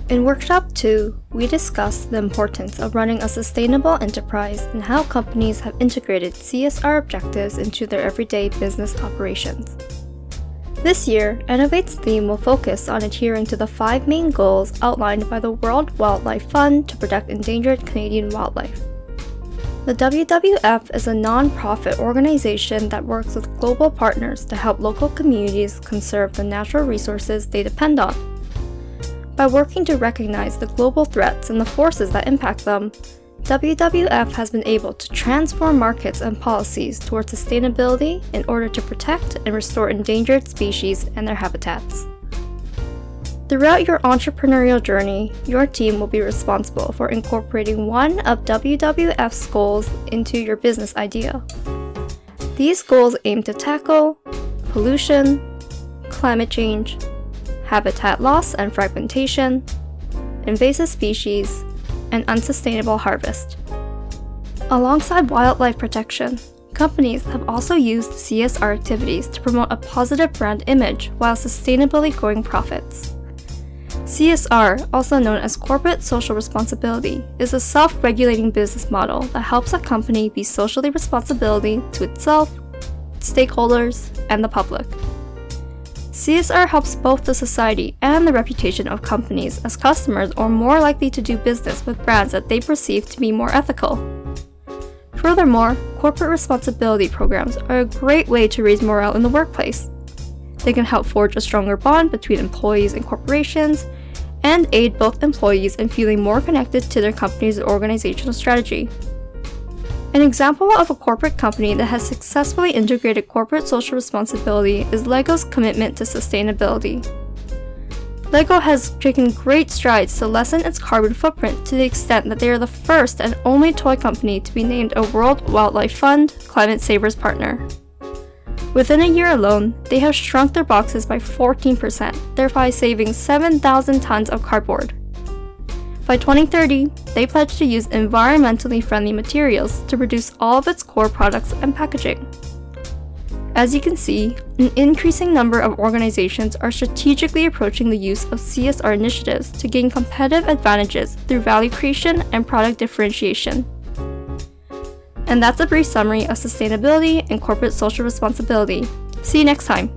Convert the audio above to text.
In Workshop 2, we discussed the importance of running a sustainable enterprise and how companies have integrated CSR objectives into their everyday business operations. This year, Innovate's theme will focus on adhering to the 5 main goals outlined by the World Wildlife Fund to protect endangered Canadian wildlife. The WWF is a non-profit organization that works with global partners to help local communities conserve the natural resources they depend on. By working to recognize the global threats and the forces that impact them, WWF has been able to transform markets and policies towards sustainability in order to protect and restore endangered species and their habitats. Throughout your entrepreneurial journey, your team will be responsible for incorporating one of WWF's goals into your business idea. These goals aim to tackle pollution, climate change, habitat loss and fragmentation, invasive species, and unsustainable harvest. Alongside wildlife protection, companies have also used CSR activities to promote a positive brand image while sustainably growing profits. CSR, also known as corporate social responsibility, is a self-regulating business model that helps a company be socially responsible to itself, its stakeholders, and the public. CSR helps both the society and the reputation of companies, as customers are more likely to do business with brands that they perceive to be more ethical. Furthermore, corporate responsibility programs are a great way to raise morale in the workplace. They can help forge a stronger bond between employees and corporations, and aid both employees in feeling more connected to their company's organizational strategy. An example of a corporate company that has successfully integrated corporate social responsibility is LEGO's commitment to sustainability. LEGO has taken great strides to lessen its carbon footprint to the extent that they are the first and only toy company to be named a World Wildlife Fund Climate Savers partner. Within a year alone, they have shrunk their boxes by 14%, thereby saving 7,000 tons of cardboard. By 2030, they pledge to use environmentally friendly materials to produce all of its core products and packaging. As you can see, an increasing number of organizations are strategically approaching the use of CSR initiatives to gain competitive advantages through value creation and product differentiation. And that's a brief summary of sustainability and corporate social responsibility. See you next time!